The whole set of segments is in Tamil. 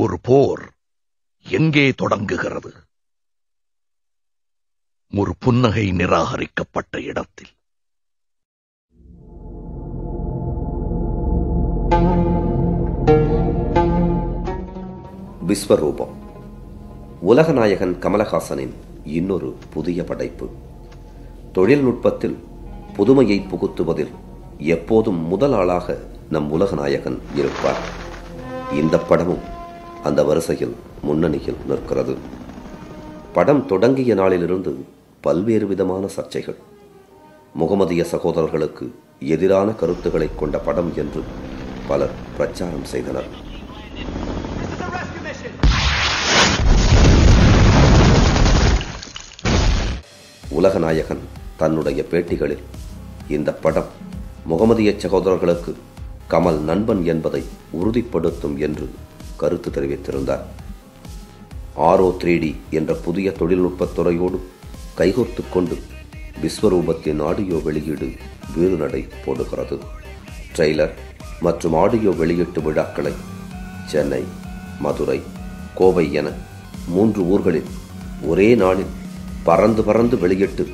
ஒரு போர் எங்கே தொடங்குகிறது? ஒரு புன்னகை நிராகரிக்கப்பட்ட இடத்தில். விஸ்வரூபம் உலகநாயகன் கமலஹாசனின் இன்னொரு புதிய படைப்பு. தொழில்நுட்பத்தில் புதுமையை புகுத்துவதில் எப்போதும் முதல் ஆளாக நம் உலகநாயகன் இருப்பார். இந்த படமும் அந்த வரிசையில் முன்னணியில் நிற்கிறது. படம் தொடங்கிய நாளிலிருந்து பல்வேறு விதமான சர்ச்சைகள். முகமதிய சகோதரர்களுக்கு எதிரான கருத்துக்களை கொண்ட படம் என்று பலர் பிரச்சாரம் செய்தனர். உலகநாயகன் தன்னுடைய பேட்டிகளில் இந்த படம் முகமதிய சகோதரர்களுக்கு கமல் நண்பன் என்பதை உறுதிப்படுத்தும் என்று கருத்து தெரிவித்திருந்தார். RO3D என்ற புதிய தொழில்நுட்பத் துறையோடு கைகோர்த்து கொண்டு விஸ்வரூபத்தின் ஆடியோ வெளியீடு வீறுநடை போடுகிறது. ட்ரெய்லர் மற்றும் ஆடியோ வெளியீட்டு விழாக்களை சென்னை, மதுரை, கோவை என 3 ஊர்களில் ஒரே நாளில் பறந்து பறந்து வெளியிட்டு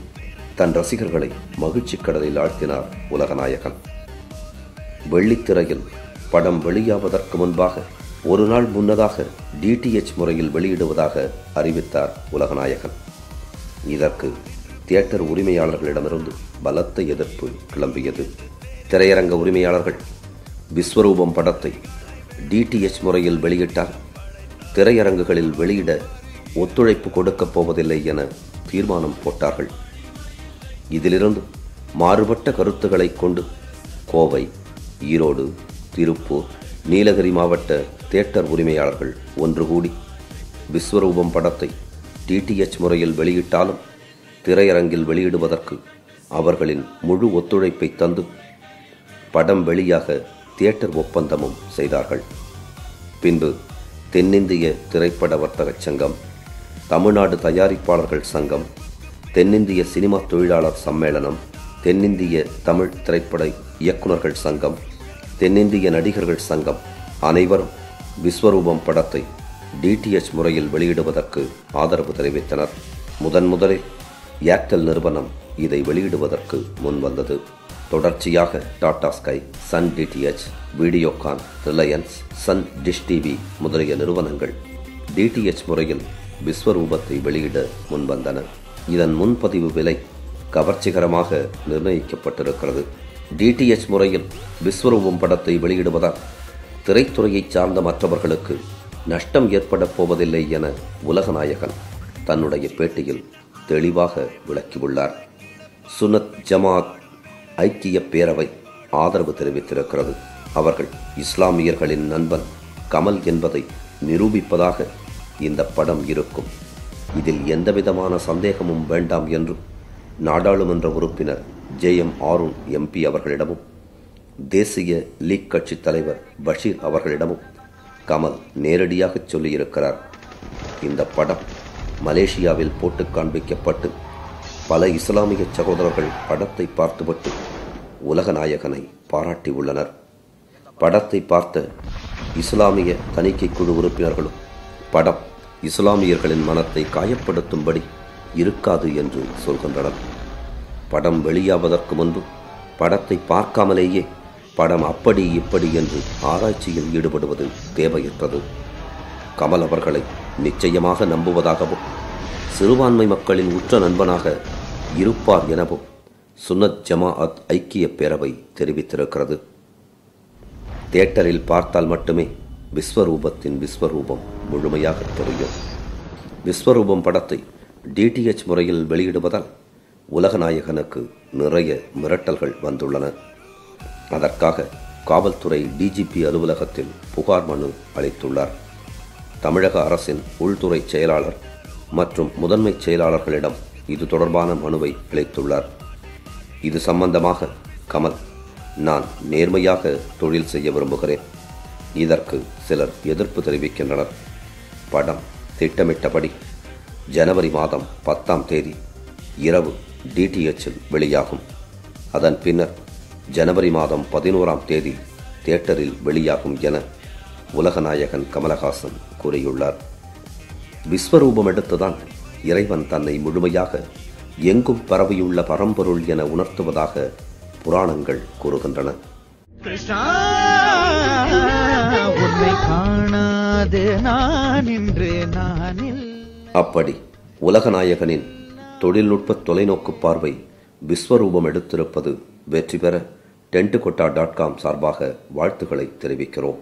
தன் ரசிகர்களை மகிழ்ச்சி கடலில் ஆழ்த்தினார் உலகநாயகன். வெள்ளித்திரையில் படம் வெளியாவதற்கு முன்பாக ஒரு நாள் முன்னதாக DTH முறையில் வெளியிடுவதாக அறிவித்தார் உலகநாயகன். இதற்கு தியேட்டர் உரிமையாளர்களிடமிருந்து பலத்த எதிர்ப்பு கிளம்பியது. திரையரங்க உரிமையாளர்கள் விஸ்வரூபம் படத்தை DTH முறையில் வெளியிட்டால் திரையரங்குகளில் வெளியிட ஒத்துழைப்பு கொடுக்கப் போவதில்லை என தீர்மானம் போட்டார்கள். இதிலிருந்து மாறுபட்ட கருத்துக்களை கொண்டு கோவை, ஈரோடு, திருப்பூர், நீலகிரி மாவட்ட தியேட்டர் உரிமையாளர்கள் ஒன்று கூடி விஸ்வரூபம் படத்தை DTH முறையில் வெளியிட்டாலும் திரையரங்கில் வெளியிடுவதற்கு அவர்களின் முழு ஒத்துழைப்பை தந்து படம் வெளியாக தியேட்டர் ஒப்பந்தமும் செய்தார்கள். பின்பு தென்னிந்திய திரைப்பட வர்த்தக சங்கம், தமிழ்நாடு தயாரிப்பாளர்கள் சங்கம், தென்னிந்திய சினிமா தொழிலாளர் சம்மேளனம், தென்னிந்திய தமிழ் திரைப்பட இயக்குநர்கள் சங்கம், தென்னிந்திய நடிகர்கள் சங்கம் அனைவரும் விஸ்வரூபம் படத்தை DTH முறையில் வெளியிடுவதற்கு ஆதரவு தெரிவித்தனர். முதலில் ஏர்டெல் நிறுவனம் இதை வெளியிடுவதற்கு முன் வந்தது. தொடர்ச்சியாக டாடா ஸ்கை, சன் DTH, வீடியோகான், ரிலையன்ஸ், சன் டிஷ் டிவி முதலிய நிறுவனங்கள் DTH முறையில் விஸ்வரூபத்தை வெளியிட முன்வந்தன. இதன் முன்பதிவு விலை கவர்ச்சிகரமாக நிர்ணயிக்கப்பட்டிருக்கிறது. DTH முறையில் விஸ்வரூபம் படத்தை வெளியிடுவதால் திரைத்துறையை சார்ந்த மற்றவர்களுக்கு நஷ்டம் ஏற்பட போவதில்லை என உலகநாயகன் தன்னுடைய பேட்டியில் தெளிவாக விளக்கியுள்ளார். சுன்னத் ஜமாத் ஐக்கிய பேரவை ஆதரவு தெரிவித்திருக்கிறது. அவர்கள் இஸ்லாமியர்களின் நண்பன் கமல் என்பதை நிரூபிப்பதாக இந்த படம் இருக்கும். இதில் எந்தவிதமான சந்தேகமும் வேண்டாம் என்று நாடாளுமன்ற உறுப்பினர் JM ஆருண் MP அவர்களிடமும் தேசிய லீக் கட்சி தலைவர் பஷீர் அவர்களிடமும் கமல் நேரடியாக சொல்லியிருக்கிறார். இந்த படம் மலேசியாவில் போட்டு காண்பிக்கப்பட்டு பல இஸ்லாமிய சகோதரர்கள் படத்தை பார்த்துவிட்டு உலகநாயகனை பாராட்டியுள்ளனர். படத்தை பார்த்த இஸ்லாமிய தணிக்கை குழு உறுப்பினர்களும் படம் இஸ்லாமியர்களின் மனத்தை காயப்படுத்தும்படி இருக்காது என்று சொல்கின்றனர். படம் வெளியாவதற்கு முன்பு படத்தை பார்க்காமலேயே படம் அப்படி இப்படி என்று ஆராய்ச்சியில் ஈடுபடுவது தேவையற்றது. கமல் அவர்களை நிச்சயமாக நம்புவதாகவும் சிறுபான்மை மக்களின் உற்ற நண்பனாக இருப்பார் எனவும் சுன்னத் ஜமாஅத் ஐக்கிய பேரவை தெரிவித்திருக்கிறது. தியேட்டரில் பார்த்தால் மட்டுமே விஸ்வரூபத்தின் விஸ்வரூபம் முழுமையாக தெரியும். விஸ்வரூபம் படத்தை DTH முறையில் வெளியிடுவதால் உலகநாயகனுக்கு நிறைய மிரட்டல்கள் வந்துள்ளன. அதற்காக காவல்துறை DGP அலுவலகத்தில் புகார் மனு அளித்துள்ளார். தமிழக அரசின் உள்துறை செயலாளர் மற்றும் முதன்மை செயலாளர்களிடம் இது தொடர்பான மனுவை அளித்துள்ளார். இது சம்பந்தமாக கமல், நான் நேர்மையாக தொழில் செய்ய விரும்புகிறேன். இதற்கு சிலர் எதிர்ப்பு தெரிவிக்கின்றனர். படம் திட்டமிட்டபடி ஜனவரி மாதம் 10ஆம் தேதி இரவு DTHல் வெளியாகும். அதன் பின்னர் ஜனவரி மாதம் 11ஆம் தேதி தியேட்டரில் வெளியாகும் என உலகநாயகன் கமலஹாசன் கூறியுள்ளார். விஸ்வரூபம் எடுத்துதான் இறைவன் தன்னை முழுமையாக எங்கும் பரவியுள்ள பரம்பொருள் என உணர்த்துவதாக புராணங்கள் கூறுகின்றன. கிருஷ்ணா, உன்னை காணாது நான் இன்று நானில். அப்படி உலகநாயகனின் தொழில்நுட்ப தொலைநோக்கு பார்வை விஸ்வரூபம் எடுத்திருப்பது வெற்றி பெற tentukotta.com சார்பாக வாழ்த்துக்களை தெரிவிக்கிறோம்.